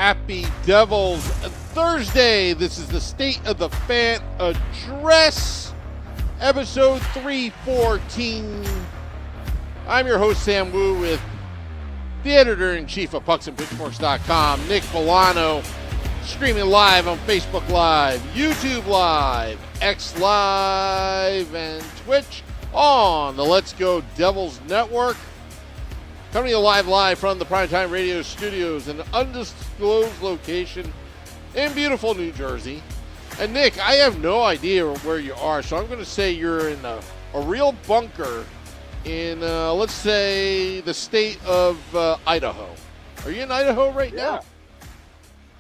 Happy Devils Thursday. This is the State of the Fan Address, episode 314. I'm your host, Sam Wu, with the editor-in-chief of PucksandPitchforks.com, Nick Villano, streaming live on Facebook Live, YouTube Live, X Live, and Twitch on the Let's Go Devils Network. Coming to you live from the Primetime Radio Studios in an undisclosed location in beautiful New Jersey. And Nick, I have no idea where you are, so I'm going to say you're in a real bunker in, let's say, the state of Idaho. Are you in Idaho right now?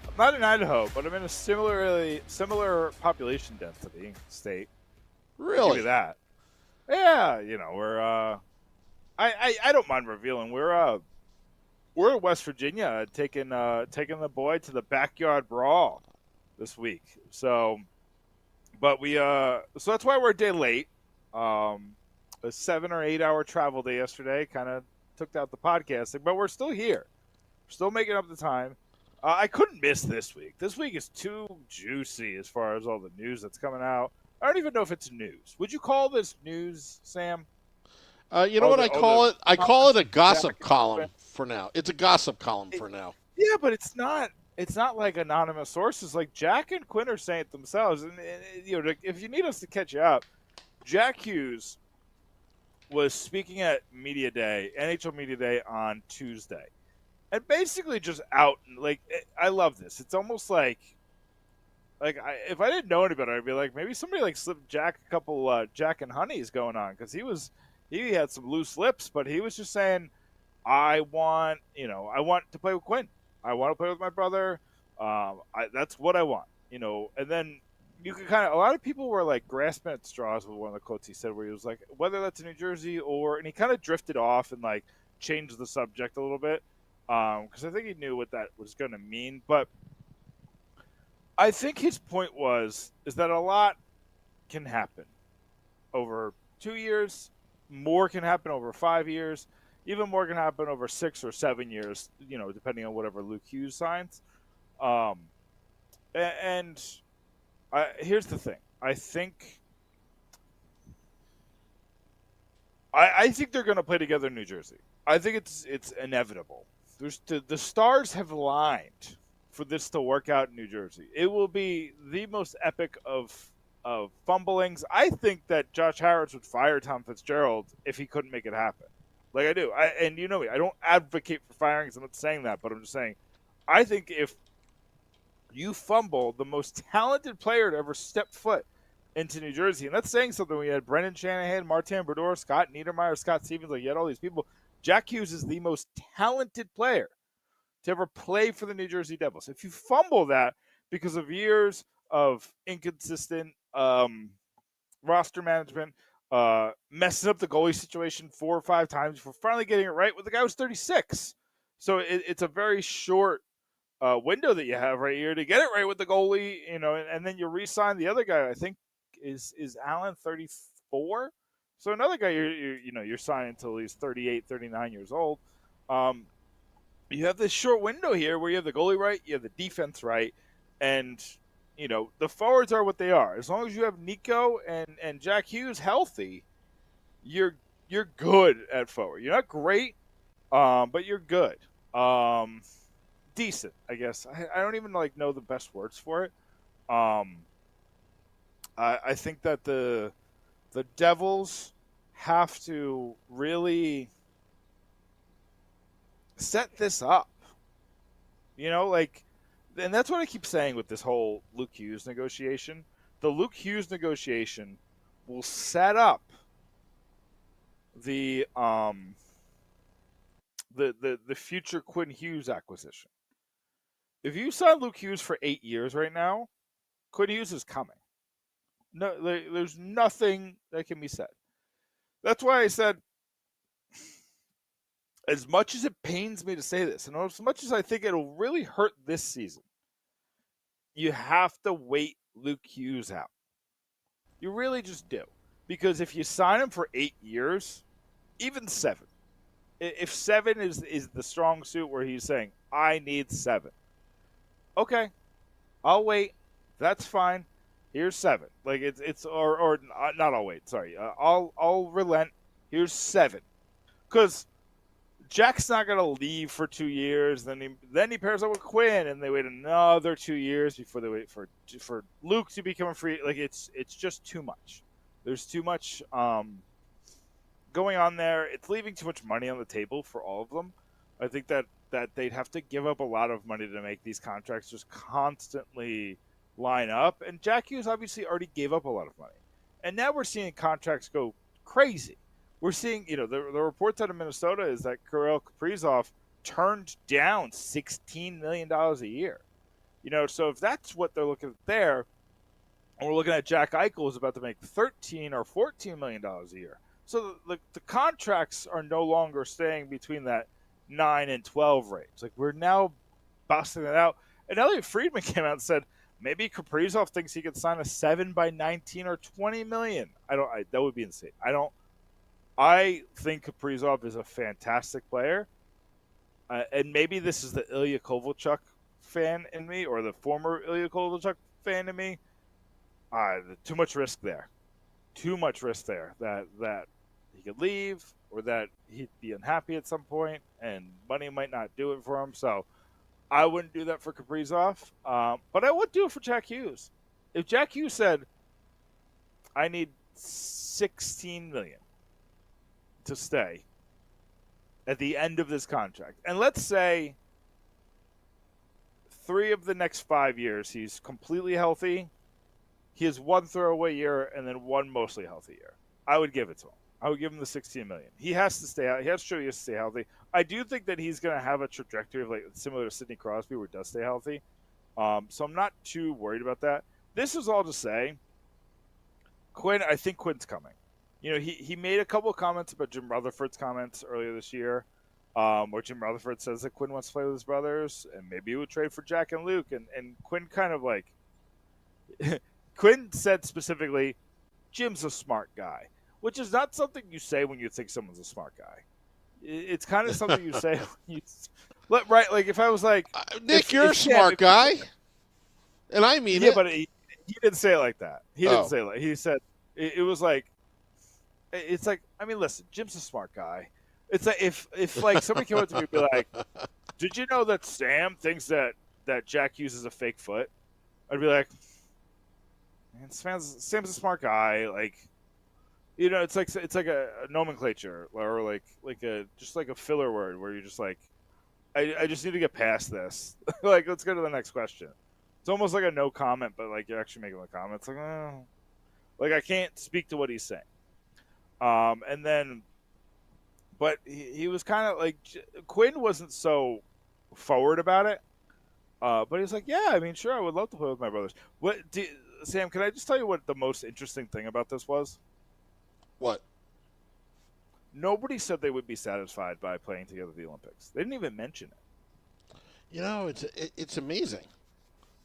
I'm not in Idaho, but I'm in a similar population density state. Really? Give me that. Yeah, you know, we're I don't mind revealing we're in West Virginia taking the boy to the backyard brawl this week. So, but so that's why we're a day late. A 7 or 8 hour travel day yesterday kind of took out the podcasting, but we're still here. We're still making up the time. I couldn't miss this week. This week is too juicy as far as all the news that's coming out. I don't even know if it's news. Would you call this news, Sam? You know what I call it? I call it a gossip column for now. It's a gossip column for now. Yeah, but it's not like anonymous sources. Like Jack and Quinn are saying it themselves. And you know, if you need us to catch you up, Jack Hughes was speaking at Media Day, NHL Media Day on Tuesday, and basically just out. Like, I love this. It's almost like if I didn't know any better, I'd be like, maybe somebody like slipped Jack a couple Jack and Honeys going on, because he had some loose lips, but he was just saying, I want to play with Quinn. I want to play with my brother. That's what I want, you know. And then you could a lot of people were like grasping at straws with one of the quotes he said, where he was like, whether that's in New Jersey and he kind of drifted off and like changed the subject a little bit, because I think he knew what that was going to mean. But I think his point is that a lot can happen over 2 years. More can happen over 5 years. Even more can happen over 6 or 7 years, you know, depending on whatever Luke Hughes signs. Here's the thing. I think they're going to play together in New Jersey. I think it's inevitable. The stars have aligned for this to work out in New Jersey. It will be the most epic of fumblings. I think that Josh Harris would fire Tom Fitzgerald if he couldn't make it happen. Like I do. And you know me, I don't advocate for firings. I'm not saying that, but I'm just saying, I think if you fumble the most talented player to ever step foot into New Jersey, and that's saying something. We had Brendan Shanahan, Martin Brodeur, Scott Niedermayer, Scott Stevens, like you had all these people. Jack Hughes is the most talented player to ever play for the New Jersey Devils. If you fumble that because of years of inconsistent roster management, messing up the goalie situation 4 or 5 times before finally getting it right, with the guy who's 36. So it's a very short window that you have right here to get it right with the goalie, you know, and then you re-sign the other guy. I think is Allen 34. So another guy you're signing until he's 38, 39 years old. You have this short window here where you have the goalie right, you have the defense right, and you know, the forwards are what they are. As long as you have Nico and Jack Hughes healthy, you're good at forward. You're not great, but you're good. Decent, I guess. I don't even know the best words for it. I think that the Devils have to really set this up. You know, and that's what I keep saying with this whole Luke Hughes negotiation. The Luke Hughes negotiation will set up the future Quinn Hughes acquisition. If you sign Luke Hughes for 8 years right now, Quinn Hughes is coming. No, there's nothing that can be said. That's why I said, as much as it pains me to say this, and as much as I think it'll really hurt this season, you have to wait Luke Hughes out. You really just do. Because if you sign him for 8 years, even 7, if 7 is the strong suit where he's saying, I need 7, Okay, I'll wait. That's fine. Here's 7. Like it's or not. I'll wait. Sorry. I'll relent. Here's 7. Because Jack's not gonna leave for 2 years. Then he pairs up with Quinn, and they wait another 2 years before they wait for Luke to become a free. Like it's just too much. There's too much going on there. It's leaving too much money on the table for all of them. I think that they'd have to give up a lot of money to make these contracts just constantly line up. And Jack Hughes obviously already gave up a lot of money, and now we're seeing contracts go crazy. We're seeing, the reports out of Minnesota is that Kirill Kaprizov turned down $16 million a year. So if that's what they're looking at there, and we're looking at Jack Eichel is about to make $13 or $14 million a year. So the contracts are no longer staying between that 9 and 12 range. Like, we're now busting it out. And Elliot Friedman came out and said maybe Kaprizov thinks he could sign a 7 by 19 or 20 million. That would be insane. I think Kaprizov is a fantastic player. And maybe this is the Ilya Kovalchuk fan in me, or the former Ilya Kovalchuk fan in me. Too much risk there. Too much risk there that he could leave, or that he'd be unhappy at some point, and money might not do it for him. So I wouldn't do that for Kaprizov, but I would do it for Jack Hughes. If Jack Hughes said, "I need $16 million to stay at the end of this contract," and let's say 3 of the next 5 years he's completely healthy, he has 1 throwaway year and then 1 mostly healthy year, I would give it to him. I would give him the $16 million. He has to stay out. He has to show he has to stay healthy. I do think that he's going to have a trajectory of similar to Sidney Crosby, where he does stay healthy. So I'm not too worried about that. This is all to say, I think Quinn's coming. He made a couple of comments about Jim Rutherford's comments earlier this year, where Jim Rutherford says that Quinn wants to play with his brothers, and maybe he would trade for Jack and Luke. And Quinn kind of Quinn said specifically, Jim's a smart guy, which is not something you say when you think someone's a smart guy. It's kind of something you say when right? Like, if I was like, Nick, you're a smart guy, and I mean it. Yeah, but he didn't say it like that. He didn't say it like. He said it was like, it's like, I mean, listen, Jim's a smart guy. It's like if somebody came up to me and be like, did you know that Sam thinks that Jack Hughes is a fake foot? I'd be like, man, Sam's a smart guy. Like, it's like a nomenclature, or just like a filler word where you're just like, I just need to get past this. Let's go to the next question. It's almost like a no comment, but you're actually making the comments. I can't speak to what he's saying. And then, but he was kind of Quinn wasn't so forward about it. But he was like, yeah, I mean, sure, I would love to play with my brothers. Sam, can I just tell you what the most interesting thing about this was? What? Nobody said they would be satisfied by playing together at the Olympics. They didn't even mention it. It's amazing.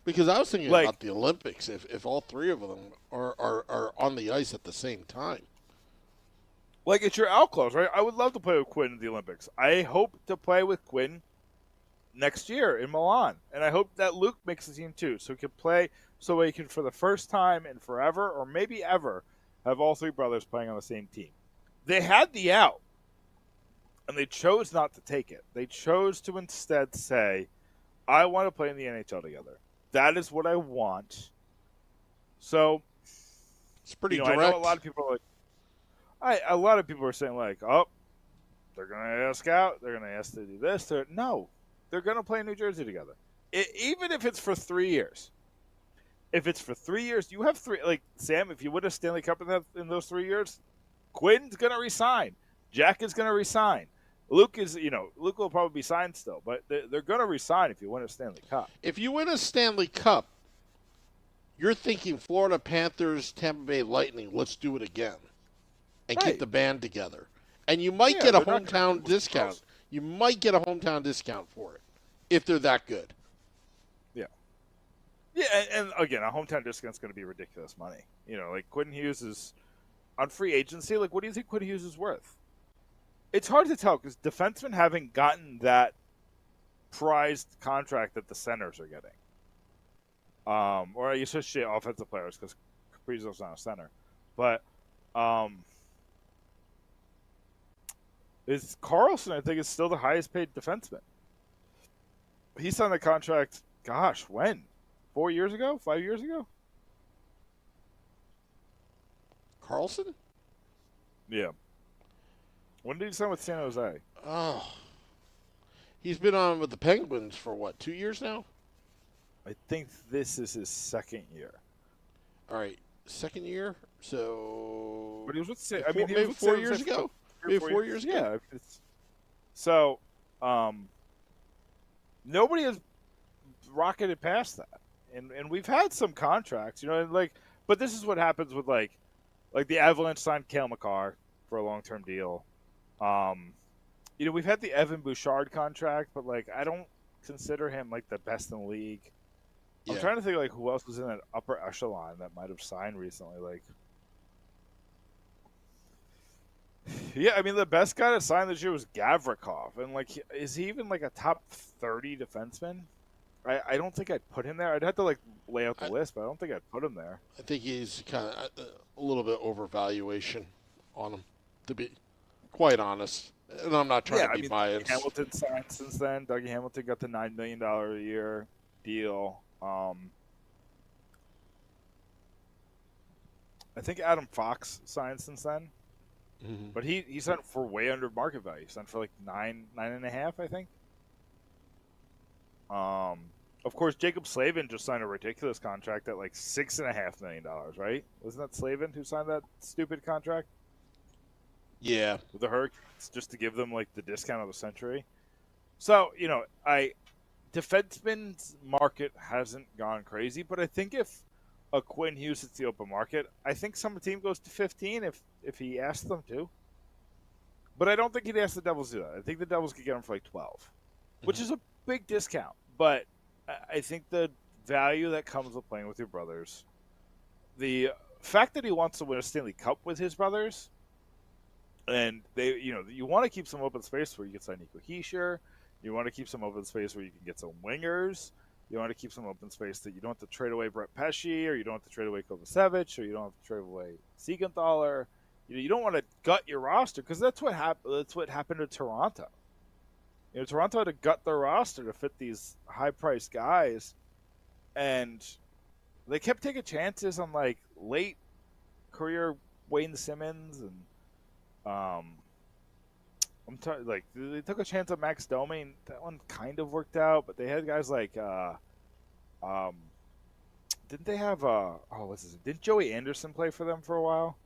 Because I was thinking about the Olympics, if all 3 of them are on the ice at the same time. It's your out clause, right? I would love to play with Quinn in the Olympics. I hope to play with Quinn next year in Milan. And I hope that Luke makes the team too, so he can play, so he can, for the first time in forever, or maybe ever, have all 3 brothers playing on the same team. They had the out, and they chose not to take it. They chose to instead say, I want to play in the NHL together. That is what I want. So, it's pretty direct. I know a lot of people are a lot of people are saying oh, they're going to ask out. They're going to ask to do this. No, they're going to play in New Jersey together. Even if it's for 3 years. If it's for 3 years, you have 3. Sam, if you win a Stanley Cup in those 3 years, Quinn's going to resign. Jack is going to resign. Luke will probably be signed still, but they're going to resign if you win a Stanley Cup. If you win a Stanley Cup, you're thinking Florida Panthers, Tampa Bay Lightning, let's do it again. And keep the band together. And you might get a hometown discount. You might get a hometown discount for it if they're that good. Yeah. Yeah, and again, a hometown discount's going to be ridiculous money. Quinn Hughes is on free agency. What do you think Quinn Hughes is worth? It's hard to tell because defensemen haven't gotten that prized contract that the centers are getting. Or you should say offensive players because Kaprizov's not a center. But is Carlson, I think, is still the highest paid defenseman. He signed the contract, gosh, when? 4 years ago? 5 years ago? Carlson? Yeah. When did he sign with San Jose? Oh. He's been on with the Penguins for what, 2 years now? I think this is his second year. All right, second year. So, But he was with he maybe was with 4 years ago. Maybe 4 years ago. Yeah. So, nobody has rocketed past that, and we've had some contracts, but this is what happens with like the Avalanche signed Cale Makar for a long-term deal. We've had the Evan Bouchard contract, but I don't consider him the best in the league. Yeah. I'm trying to think who else was in that upper echelon that might have signed recently. Yeah, the best guy to sign this year was Gavrikov, and is he even a top 30 defenseman? I don't think I'd put him there. I'd have to lay out the list, but I don't think I'd put him there. I think he's kind of a little bit overvaluation on him, to be quite honest. And I'm not trying to be biased. Dougie Hamilton signed since then. Dougie Hamilton got the $9 million a year deal. I think Adam Fox signed since then. Mm-hmm. But he signed for way under market value. He signed for nine and a half, I think. Of course, Jacob Slavin just signed a ridiculous contract at $6.5 million, right? Wasn't that Slavin who signed that stupid contract? Yeah. With the Hurricanes, just to give them the discount of the century. So, defenseman's market hasn't gone crazy, but I think if a Quinn Hughes hits the open market, I think some team goes to 15 if he asks them to. But I don't think he'd ask the Devils to do that. I think the Devils could get him for 12, which is a big discount. But I think the value that comes with playing with your brothers, the fact that he wants to win a Stanley Cup with his brothers, and you want to keep some open space where you can sign Nico Hischier. You want to keep some open space where you can get some wingers. You want to keep some open space that you don't have to trade away Brett Pesce, or you don't have to trade away Kovacevic, or you don't have to trade away Siegenthaler. You don't want to gut your roster because that's what happened. That's what happened to Toronto. Toronto had to gut their roster to fit these high-priced guys, and they kept taking chances on late career Wayne Simmons, and they took a chance on Max Domi, and that one kind of worked out. But they had guys didn't they have what's his name? Didn't Joey Anderson play for them for a while?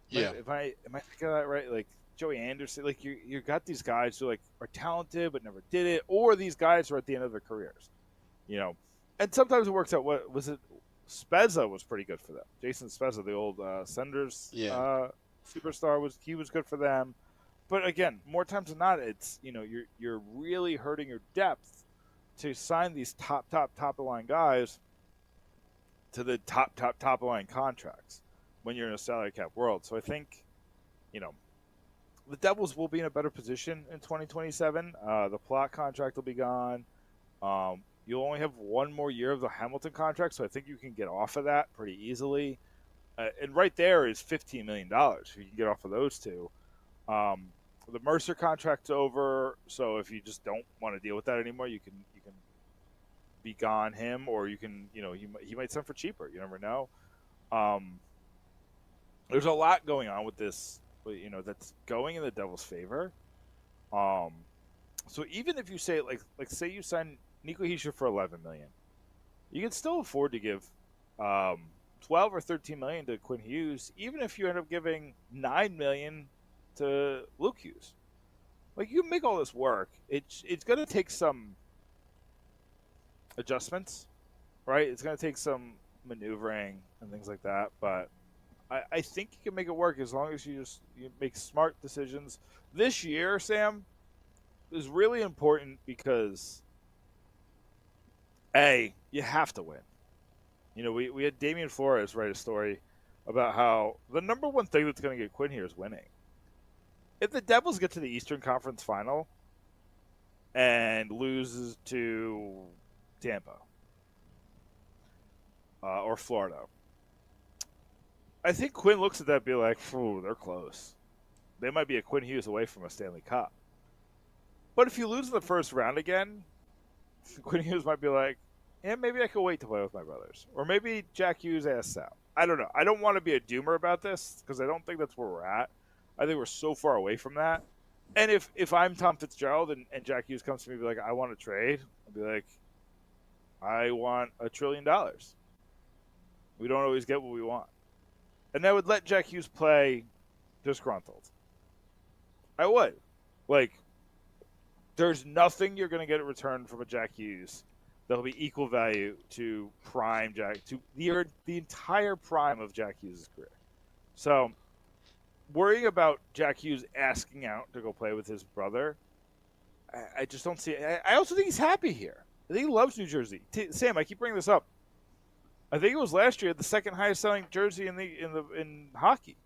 Yeah. Am I thinking of that right? Joey Anderson, you got these guys who are talented but never did it, or these guys are at the end of their careers, And sometimes it works out. What was it? Spezza was pretty good for them. Jason Spezza, the old Senators superstar, was good for them. But again, more times than not, it's you're really hurting your depth to sign these top of line guys to the top of line contracts when you're in a salary cap world. So I think the Devils will be in a better position in 2027. The Plot contract will be gone. You'll only have one more year of the Hamilton contract, so I think you can get off of that pretty easily. And right there is $15 million. If you can get off of those two. The Mercer contract's over, so if you just don't want to deal with that anymore, you can be gone him, or you can he might send for cheaper. You never know. There's a lot going on with this, that's going in the Devils' favor. So even if you say say you sign Nico Hischier for $11 million, you can still afford to give 12 or 13 million to Quinn Hughes, even if you end up giving $9 million to Luke Hughes. You can make all this work. It's going to take some adjustments, right? It's going to take some maneuvering and things like that, but I think you can make it work as long as you make smart decisions. This year, Sam, is really important because you have to win. We had Damian Flores write a story about how the number one thing that's going to get Quinn here is winning. If the Devils get to the Eastern Conference Final and loses to Tampa, or Florida. I think Quinn looks at that and be like, "Ooh, they're close. They might be a Quinn Hughes away from a Stanley Cup." But if you lose in the first round again, Quinn Hughes might be like, "Yeah, maybe I could wait to play with my brothers," or maybe Jack Hughes asks out. I don't know. I don't want to be a doomer about this because I don't think that's where we're at. I think we're so far away from that. And if I'm Tom Fitzgerald and Jack Hughes comes to me and be like, "I want to trade," I'll be like, "I want $1 trillion. We don't always get what we want." And I would let Jack Hughes play disgruntled. I would. Like, there's nothing you're going to get in return from a Jack Hughes that'll be equal value to prime Jack, to the entire prime of Jack Hughes' career. So, worrying about Jack Hughes asking out to go play with his brother, I just don't see it. I also think he's happy here. I think he loves New Jersey. Sam, I keep bringing this up. I think it was last year the second highest selling jersey in hockey.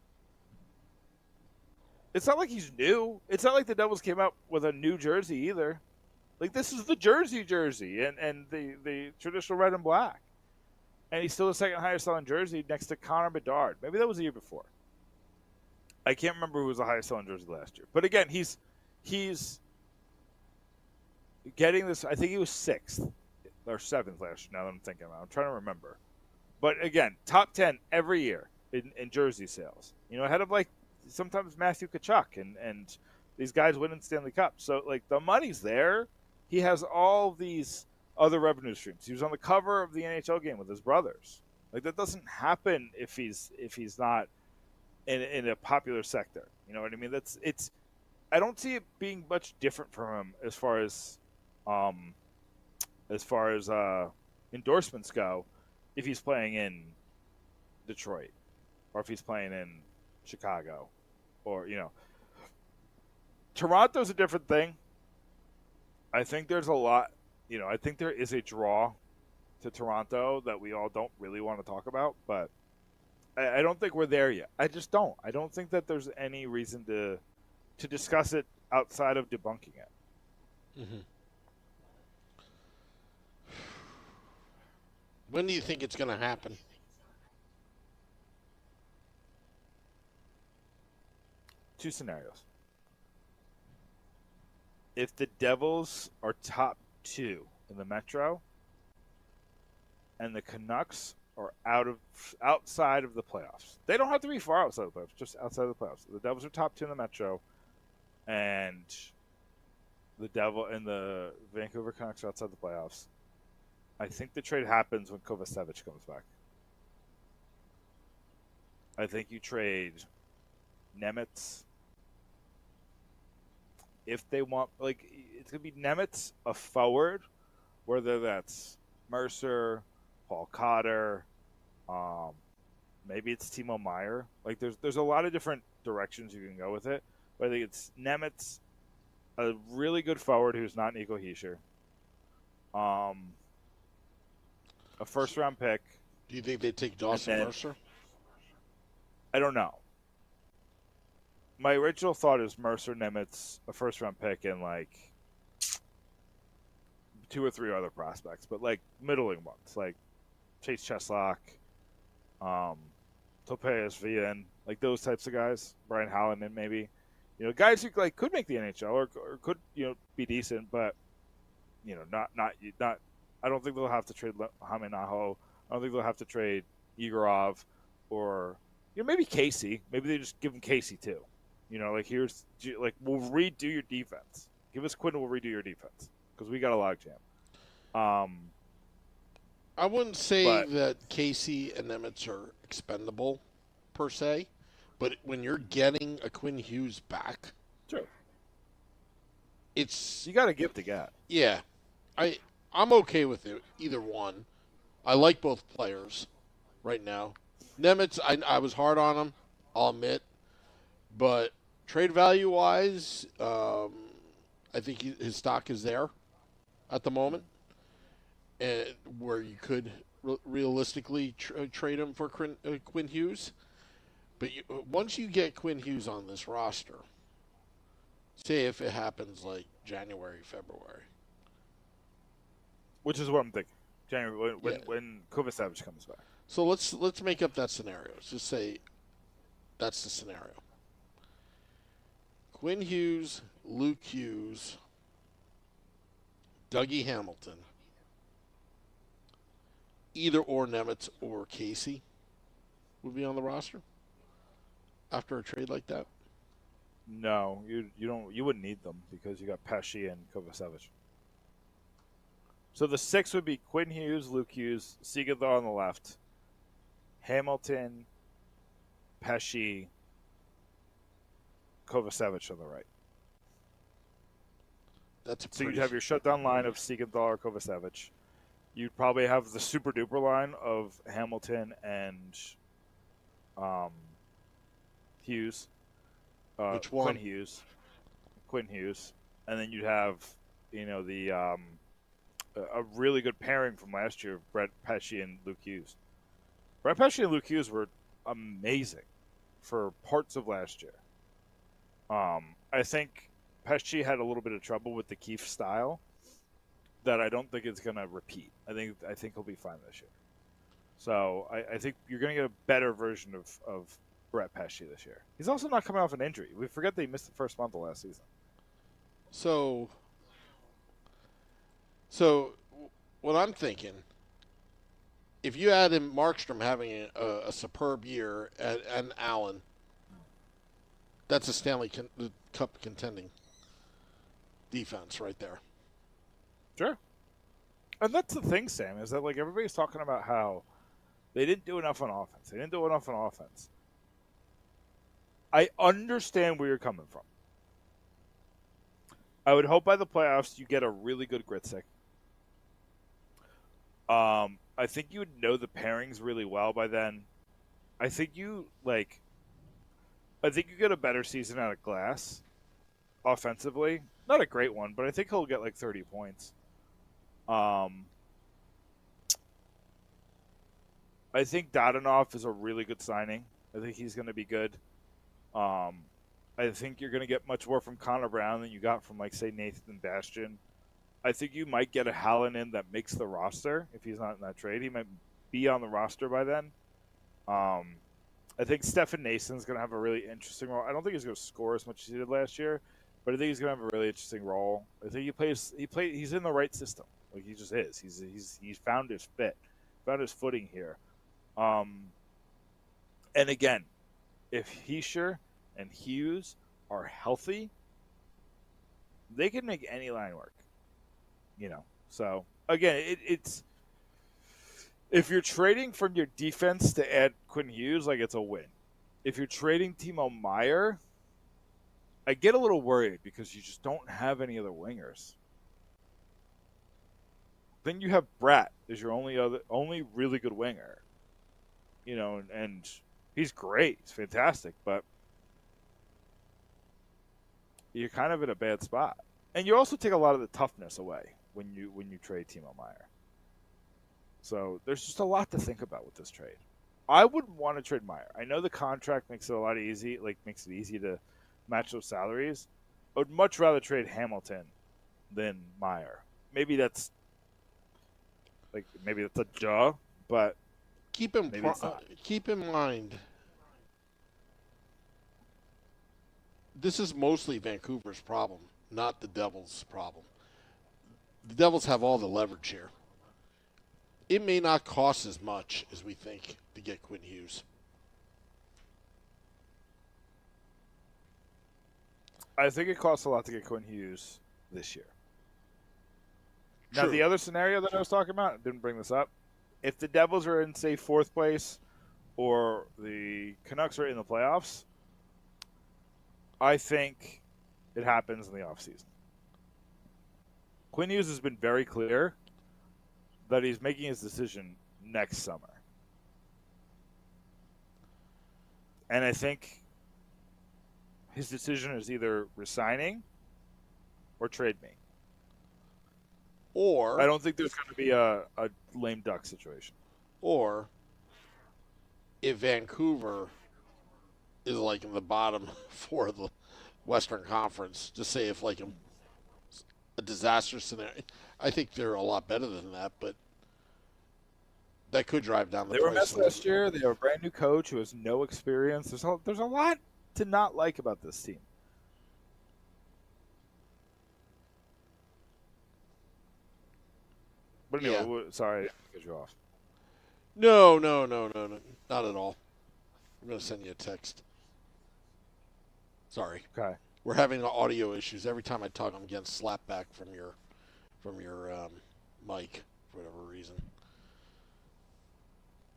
It's not like he's new. It's not like the Devils came out with a new jersey either. Like, this is the jersey and the traditional red and black. And he's still the second highest selling jersey next to Connor Bedard. Maybe that was the year before. I can't remember who was the highest selling jersey last year. But again, he's getting this. I think he was 6th or 7th last year, now that I'm thinking about it. I'm trying to remember. But again, top 10 every year in jersey sales. You know, ahead of like sometimes Matthew Tkachuk and these guys winning Stanley Cup. So like the money's there. He has all these other revenue streams. He was on the cover of the NHL game with his brothers. Like, that doesn't happen if he's not in a popular sector. You know what I mean? I don't see it being much different from him as far as endorsements go, if he's playing in Detroit or if he's playing in Chicago, or, you know, Toronto's a different thing. I think there's a lot, you know, I think there is a draw to Toronto that we all don't really want to talk about, but I don't think we're there yet. I just don't. I don't think that there's any reason to discuss it outside of debunking it. Mm-hmm. When do you think it's going to happen? Two scenarios. If the Devils are top 2 in the Metro and the Canucks are outside of the playoffs. They don't have to be far outside of the playoffs, just outside of the playoffs. The Devils are top 2 in the Metro, and the Vancouver Canucks are outside the playoffs. I think the trade happens when Kovacevic comes back. I think you trade Nemitz. If they want, like, it's going to be Nemitz, a forward, whether that's Mercer, Paul Cotter, maybe it's Timo Meier. Like, there's a lot of different directions you can go with it. But I think it's Nemitz, a really good forward who's not Nico Hischier, a first-round pick. Do you think they take Dawson Mercer? I don't know. My original thought is Mercer, Nemitz, a first-round pick, and like 2 or 3 other prospects, but like middling ones, like Chase Cheslack, Topeas Vian, like those types of guys. Brian Hallinan, maybe, you know, guys who like could make the NHL or could, you know, be decent, but, you know, not. I don't think they'll have to trade Haminaho. I don't think they'll have to trade Igorov, or, you know, maybe Casey. Maybe they just give him Casey too. You know, like, we'll redo your defense. Give us Quinn, we'll redo your defense because we got a logjam. I wouldn't say that Casey and Nemitz are expendable per se, but when you're getting a Quinn Hughes back, sure, you got to give to get. Yeah, I'm okay with it, either one. I like both players right now. Nemitz, I was hard on him, I'll admit, but trade value-wise, I think his stock is there at the moment, and where you could realistically trade him for Quinn Hughes. But once you get Quinn Hughes on this roster, say if it happens like January, February. Which is what I'm thinking. January Yeah. when Kovacevic comes back. So let's make up that scenario. Let's just say that's the scenario. Quinn Hughes, Luke Hughes, Dougie Hamilton, either or Nemitz or Casey would be on the roster after a trade like that. No, you wouldn't need them because you got Pesci and Kovacevic. So the 6 would be Quinn Hughes, Luke Hughes, Siegenthaler on the left, Hamilton, Pesci, Kovacevic on the right. So you'd have your shutdown line of Siegenthaler, Kovacevic. You'd probably have the super duper line of Hamilton and Hughes. Which one? Quinn Hughes, and then you'd have the a really good pairing from last year, Brett Pesci and Luke Hughes. Brett Pesci and Luke Hughes were amazing for parts of last year. I think Pesci had a little bit of trouble with the Keefe style that I don't think it's going to repeat. I think he'll be fine this year. So I think you're going to get a better version of Brett Pesci this year. He's also not coming off an injury. We forget that he missed the first month of last season. So what I'm thinking, if you add in Markstrom having a superb year and Allen, that's a Stanley Cup contending defense right there. Sure. And that's the thing, Sam, is that like everybody's talking about how they didn't do enough on offense. I understand where you're coming from. I would hope by the playoffs you get a really good Gritsik. I think you would know the pairings really well by then. I think you get a better season out of Glass offensively. Not a great one, but I think he'll get like 30 points. I think Dadonov is a really good signing. I think he's going to be good. I think you're going to get much more from Connor Brown than you got from, like, say, Nathan Bastian. I think you might get a Hallinan that makes the roster if he's not in that trade. He might be on the roster by then. I think Stefan Nason's going to have a really interesting role. I don't think he's going to score as much as he did last year, but I think he's going to have a really interesting role. I think he's in the right system. Like, he just is. He's found his fit, found his footing here. And again, if Hischier and Hughes are healthy, they can make any line work. So again, it's if you're trading from your defense to add Quinn Hughes, like, it's a win. If you're trading Timo Meier, I get a little worried because you just don't have any other wingers. Then you have Bratt as your only really good winger. And he's great. He's fantastic, but you're kind of in a bad spot. And you also take a lot of the toughness away when you trade Timo Meier. So there's just a lot to think about with this trade. I wouldn't want to trade Meier. I know the contract makes it easy to match those salaries. I would much rather trade Hamilton than Meier. Maybe that's a duh, but keep in mind, this is mostly Vancouver's problem, not the Devils' problem. The Devils have all the leverage here. It may not cost as much as we think to get Quinn Hughes. I think it costs a lot to get Quinn Hughes this year. True. Now, the other scenario that I was talking about, I didn't bring this up. If the Devils are in, say, 4th place or the Canucks are in the playoffs, I think it happens in the offseason. Quinn Hughes has been very clear that he's making his decision next summer. And I think his decision is either resigning or trade me. Or I don't think there's going to be a lame duck situation. Or if Vancouver is like in the bottom 4 of the Western Conference, just say if like a disaster scenario, I think they're a lot better than that, but that could drive down the They were price. messed last year. They have a brand new coach who has no experience. There's a lot to not like about this team. But anyway, sorry to cut you off. No, not at all. I'm going to send you a text. Sorry. Okay. We're having audio issues. Every time I talk, I'm getting slapped back from your mic for whatever reason.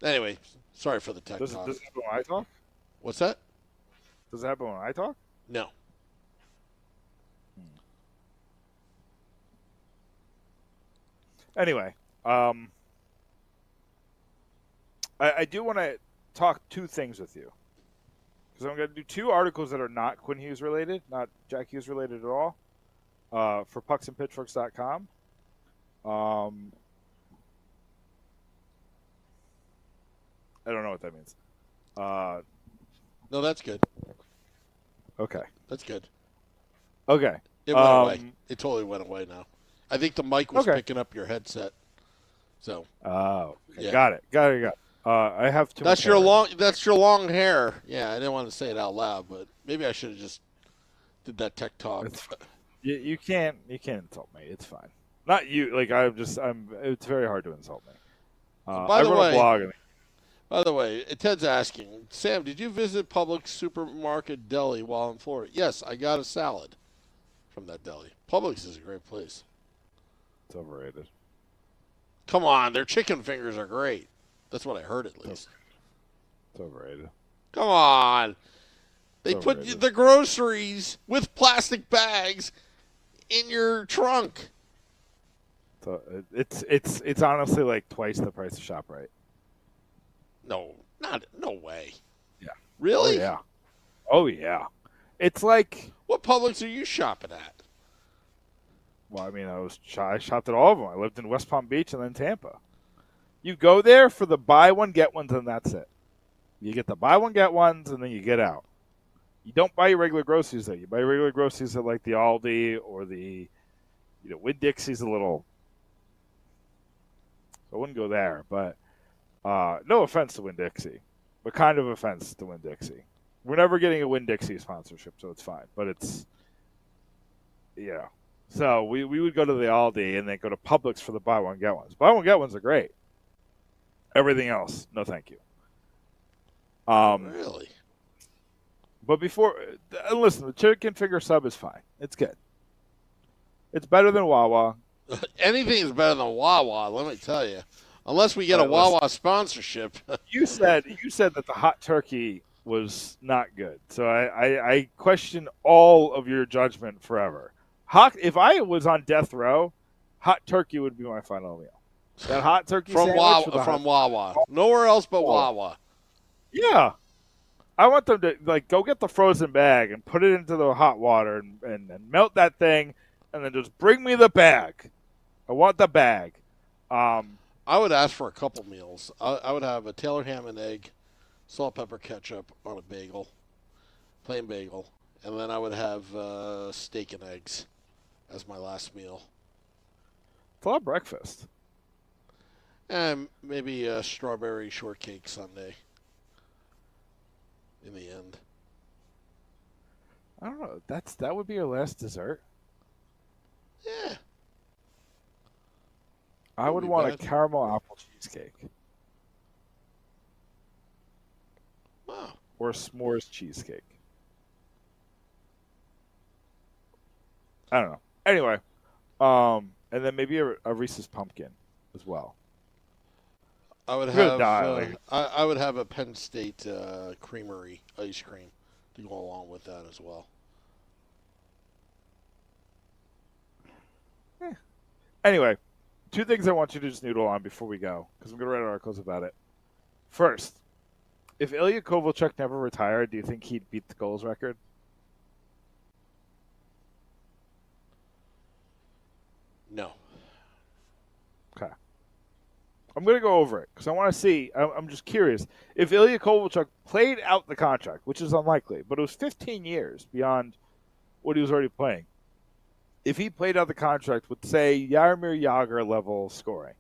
Anyway, sorry for the tech talk. Does it happen when I talk? What's that? Does it happen when I talk? No. Anyway, I do want to talk two things with you. Because I'm going to do two articles that are not Quinn Hughes related, not Jack Hughes related at all, for pucksandpitchforks.com. I don't know what that means. No, that's good. Okay. That's good. Okay. It went away. It totally went away now. I think the mic was picking up your headset. So. Oh. Okay. Yeah. Got it. I have too That's much your hair. That's your long hair. Yeah, I didn't want to say it out loud, but maybe I should have just did that tech talk. You can't insult me. It's fine. Not you. Like it's very hard to insult me. By the I run a blog. By the way, Ted's asking, Sam, did you visit Publix Supermarket Deli while in Florida? Yes, I got a salad from that deli. Publix is a great place. It's overrated. Come on, their chicken fingers are great. That's what I heard at least. It's overrated. Come on. They put the groceries with plastic bags in your trunk. So it's honestly like twice the price of ShopRite. No way. Yeah. Really? Oh yeah. It's like, what Publix are you shopping at? well, I mean, I shopped at all of them. I lived in West Palm Beach and then Tampa. You go there for the buy one get ones, and that's it. You get the buy one get ones, and then you get out. You don't buy your regular groceries there. You buy your regular groceries at like the Aldi or the, Winn-Dixie's a little. So I wouldn't go there, but no offense to Winn-Dixie, but kind of offense to Winn-Dixie. We're never getting a Winn-Dixie sponsorship, so it's fine. But it's, So we would go to the Aldi and then go to Publix for the buy one get ones. Buy one get ones are great. Everything else, no thank you. Really? But listen, the chicken finger sub is fine. It's good. It's better than Wawa. Anything is better than Wawa, let me tell you. Unless we get a Wawa sponsorship. You said that the hot turkey was not good. So I question all of your judgment forever. If I was on death row, hot turkey would be my final meal. That hot turkey from sandwich Wawa. Nowhere else but Wawa. Yeah. I want them to go get the frozen bag and put it into the hot water and melt that thing and then just bring me the bag. I want the bag. I would ask for a couple meals. I would have a Taylor ham and egg, salt, pepper, ketchup on a bagel, plain bagel, and then I would have steak and eggs as my last meal. It's a lot of breakfast. And maybe a strawberry shortcake sundae in the end. I don't know. That would be your last dessert? Yeah. I would want a caramel apple cheesecake. Wow. Or a s'mores cheesecake. I don't know. Anyway, and then maybe a Reese's pumpkin as well. I would have I would have a Penn State Creamery ice cream to go along with that as well. Anyway, two things I want you to just noodle on before we go, because I'm going to write articles about it. First, if Ilya Kovalchuk never retired, do you think he'd beat the goals record? No. Okay. I'm going to go over it because I want to see. I'm just curious. If Ilya Kovalchuk played out the contract, which is unlikely, but it was 15 years beyond what he was already playing. If he played out the contract with, say, Jaromir Jagr level scoring,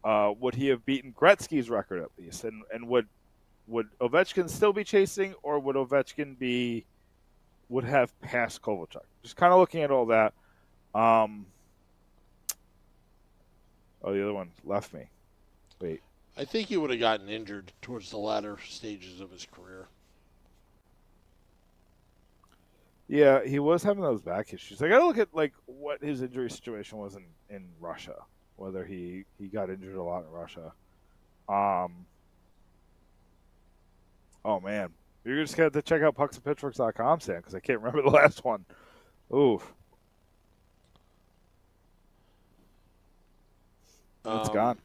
would he have beaten Gretzky's record at least? And would Ovechkin still be chasing, or would Ovechkin would have passed Kovalchuk? Just kind of looking at all that. The other one left me. Wait. I think he would have gotten injured towards the latter stages of his career. Yeah, he was having those back issues. I got to look at what his injury situation was in Russia, whether he got injured a lot in Russia. Oh man, you're just gonna have to check out pucksandpitchforks.com, Sam, because I can't remember the last one. Oof, it's gone.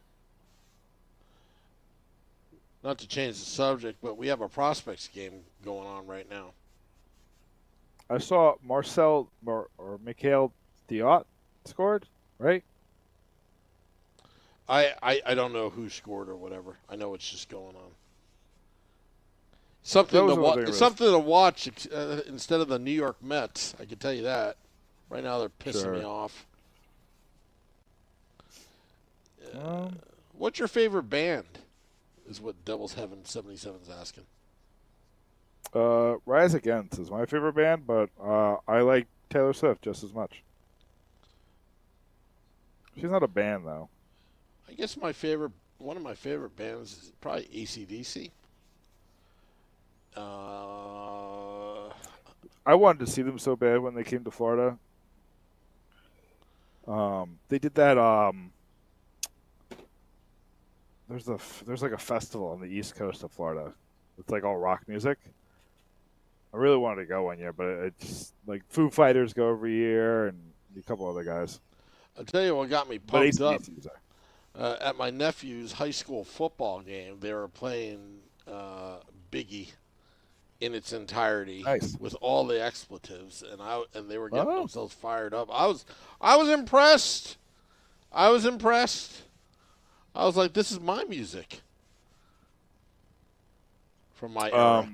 Not to change the subject, but we have a prospects game going on right now. I saw Mikhail Diot scored, right? I don't know who scored or whatever. I know it's just going on. Something to watch instead of the New York Mets. I can tell you that. Right now they're pissing me off. What's your favorite band? Is what Devil's Heaven 77 is asking. Rise Against is my favorite band, but I like Taylor Swift just as much. She's not a band, though. I guess one of my favorite bands is probably AC/DC. I wanted to see them so bad when they came to Florida. They did that. There's like a festival on the East Coast of Florida. It's like all rock music. I really wanted to go one year, but it's like Foo Fighters go every year and a couple other guys. I'll tell you what got me pumped up. At my nephew's high school football game, they were playing Biggie in its entirety, nice, with all the expletives, and they were getting themselves fired up. I was impressed. I was like, this is my music from my era.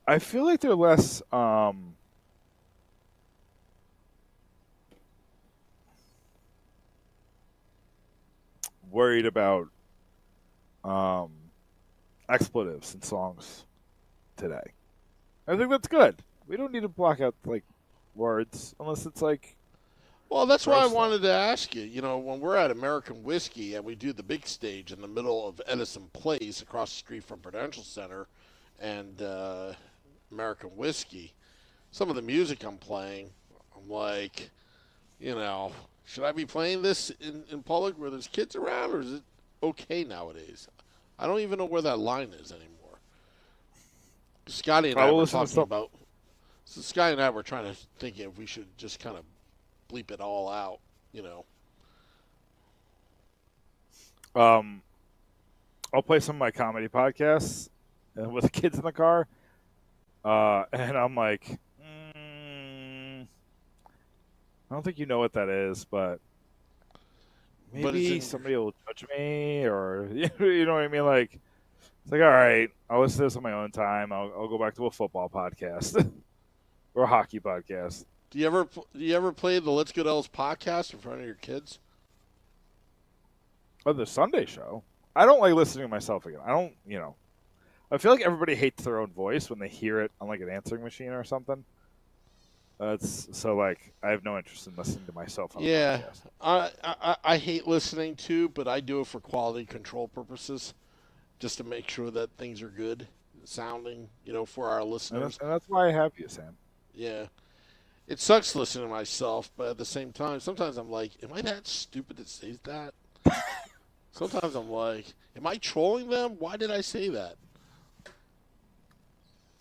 I feel like they're less worried about expletives in songs today. I think that's good. We don't need to block out words unless it's like. Well, that's why I wanted to ask you. You know, when we're at American Whiskey and we do the big stage in the middle of Edison Place across the street from Prudential Center and American Whiskey, some of the music I'm playing, I'm like, you know, should I be playing this in public where there's kids around, or is it okay nowadays? I don't even know where that line is anymore. Scotty and I were talking about. So Scotty and I were trying to think if we should just kind of bleep it all out, you know. I'll play some of my comedy podcasts with the kids in the car, and I'm like, I don't think you know what that is, but maybe somebody will judge me, or you know what I mean? Like, it's like, all right, I'll listen to this on my own time. I'll go back to a football podcast or a hockey podcast. Do you ever play the Let's Go Dells podcast in front of your kids? Oh, the Sunday show. I don't like listening to myself again. I don't, I feel like everybody hates their own voice when they hear it on like an answering machine or something. I have no interest in listening to myself on a podcast. I hate listening to, but I do it for quality control purposes, just to make sure that things are good sounding, for our listeners. And that's why I have you, Sam. Yeah. It sucks listening to myself, but at the same time, sometimes I'm like, am I that stupid to say that? Sometimes I'm like, am I trolling them? Why did I say that?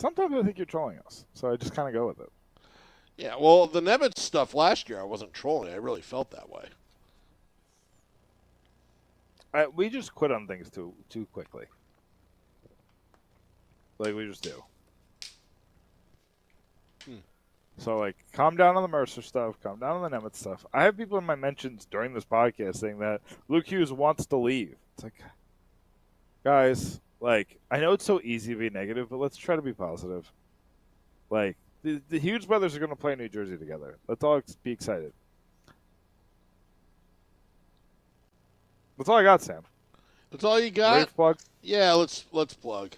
Sometimes I think you're trolling us, so I just kind of go with it. Yeah, well, the Nemitz stuff last year, I wasn't trolling. I really felt that way. We just quit on things too quickly. Like, we just do. So, calm down on the Mercer stuff. Calm down on the Nemitz stuff. I have people in my mentions during this podcast saying that Luke Hughes wants to leave. It's like, guys, I know it's so easy to be negative, but let's try to be positive. The Hughes brothers are going to play New Jersey together. Let's all be excited. That's all I got, Sam. That's all you Ready got? for plugs? Yeah, let's plug.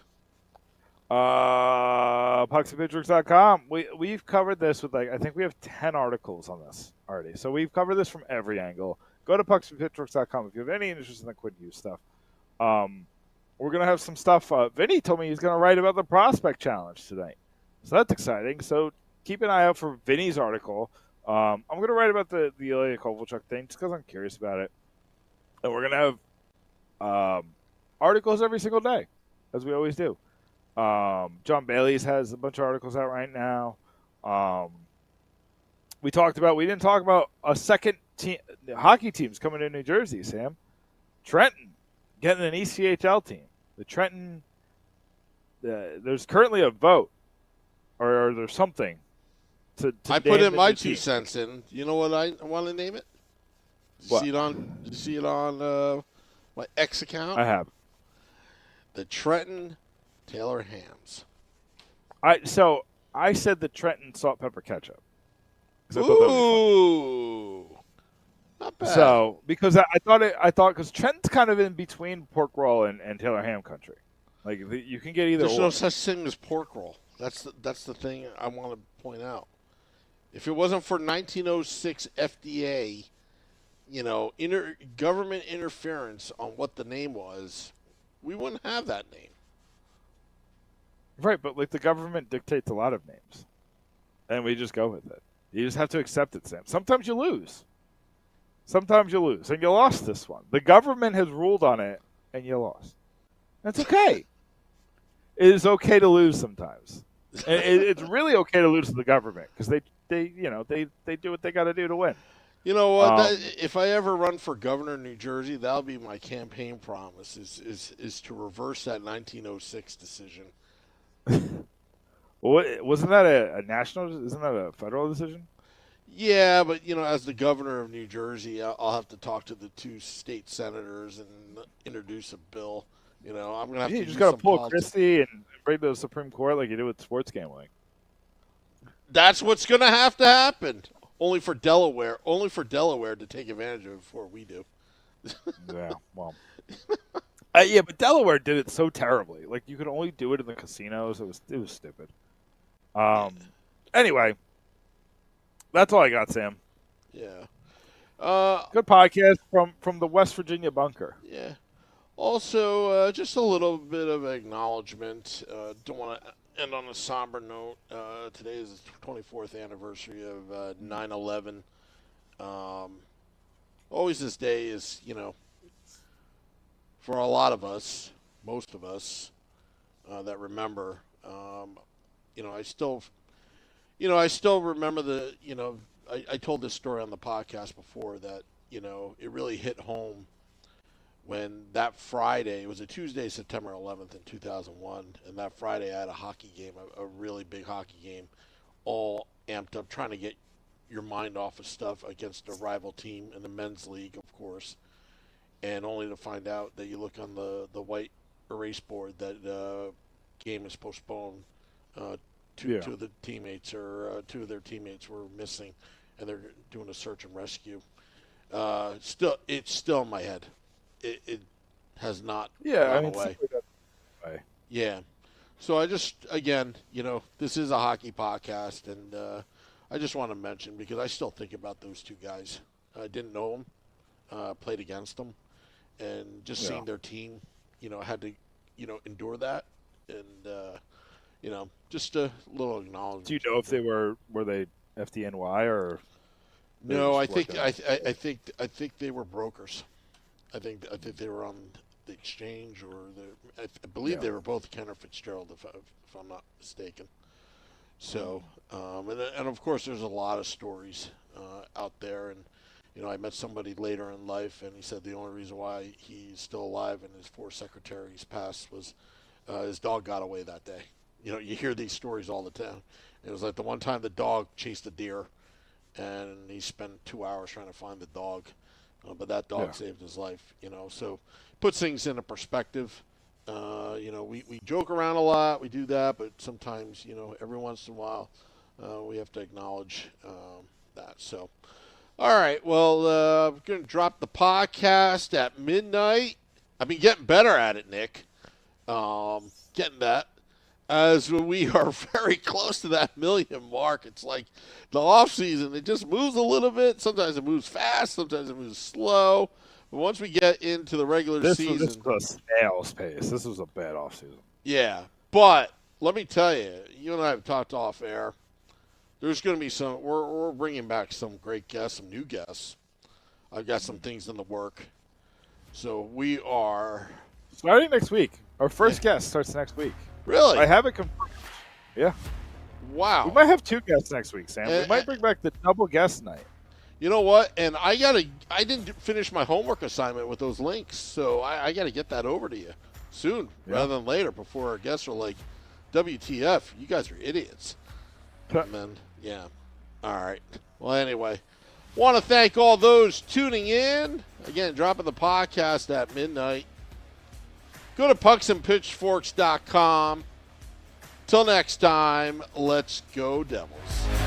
Pucksandpitchworks.com. We've covered this with I think we have 10 articles on this already. So we've covered this from every angle. Go to pucksandpitchworks.com if you have any interest in the Quinn Hughes stuff. We're gonna have some stuff. Vinny told me he's gonna write about the prospect challenge tonight, so that's exciting. So keep an eye out for Vinny's article. I'm gonna write about the Ilya Kovalchuk thing just because I'm curious about it, and we're gonna have articles every single day, as we always do. John Bailey's has a bunch of articles out right now. We didn't talk about a second team, hockey teams coming to New Jersey, Sam. Trenton getting an ECHL team. The Trenton, there's currently a vote, or there's something. To I put in my 2 team. cents in. You know what I want to name it? Did you see it on my X account? I have. The Trenton Taylor Hams. I said the Trenton salt pepper ketchup. Ooh, not bad. So because I thought because Trenton's kind of in between pork roll and Taylor ham country, like you can get either. There's or. no such thing as pork roll. That's the thing I want to point out. If it wasn't for 1906 FDA, government interference on what the name was, we wouldn't have that name. Right, but the government dictates a lot of names, and we just go with it. You just have to accept it, Sam. Sometimes you lose. And you lost this one. The government has ruled on it, and you lost. That's okay. It is okay to lose sometimes. And it's really okay to lose to the government because they do what they got to do to win. You know what? If I ever run for governor of New Jersey, that'll be my campaign promise: is to reverse that 1906 decision. Wasn't that a national? Isn't that a federal decision? Yeah, but as the governor of New Jersey, I'll have to talk to the 2 state senators and introduce a bill. I'm gonna have to. You just got to pull Christie and bring to the Supreme Court like you do with sports gambling. That's what's gonna have to happen. Only for Delaware to take advantage of it before we do. Yeah, well. Yeah, but Delaware did it so terribly. You could only do it in the casinos. It was stupid. Anyway, that's all I got, Sam. Yeah. Good podcast from the West Virginia bunker. Yeah. Also, just a little bit of acknowledgement. Don't want to end on a somber note. Today is the 24th anniversary of 9/11. Always this day is, for a lot of us, most of us that remember, I still remember I told this story on the podcast before that, it really hit home when that Friday, it was a Tuesday, September 11th in 2001, and that Friday I had a hockey game, a really big hockey game, all amped up, trying to get your mind off of stuff against a rival team in the men's league, of course, and only to find out that you look on the white erase board that game is postponed. Two of the teammates or 2 of their teammates were missing, and they're doing a search and rescue. It's still in my head. It has not gone away. Yeah. So I just, again, this is a hockey podcast, and I just want to mention, because I still think about those 2 guys. I didn't know them, played against them, and just seeing their team, had to, endure that, and, just a little acknowledgement. Do you know if they were they FDNY or? No, I think they were brokers. I think they were on the exchange, or I believe they were both Kenner Fitzgerald, if I'm not mistaken. So, and of course, there's a lot of stories out there, and I met somebody later in life, and he said the only reason why he's still alive and his 4 secretaries passed was his dog got away that day. You hear these stories all the time. It was like the one time the dog chased a deer, and he spent 2 hours trying to find the dog. But that dog saved his life, So puts things into perspective. We joke around a lot. We do that. But sometimes, every once in a while, we have to acknowledge that. So All right. Well, I'm going to drop the podcast at midnight. I've been getting better at it, Nick. Getting that. As we are very close to that million mark. It's like the off season, it just moves a little bit. Sometimes it moves fast, sometimes it moves slow. But once we get into the regular season, this was a snail's pace. This was a bad off season. Yeah, but let me tell you, you and I have talked off air. There's going to be some. We're bringing back some great guests, some new guests. I've got some things in the work, so we are starting next week. Our first guest starts next week. Really? I have it confirmed. Yeah. Wow. We might have 2 guests next week, Sam. We might bring back the double guest night. You know what? And I didn't finish my homework assignment with those links, so I got to get that over to you soon rather than later before our guests are like, WTF, you guys are idiots. And then, yeah. All right. Well, anyway, want to thank all those tuning in. Again, dropping the podcast at midnight. Go to pucksandpitchforks.com. Till next time, let's go Devils.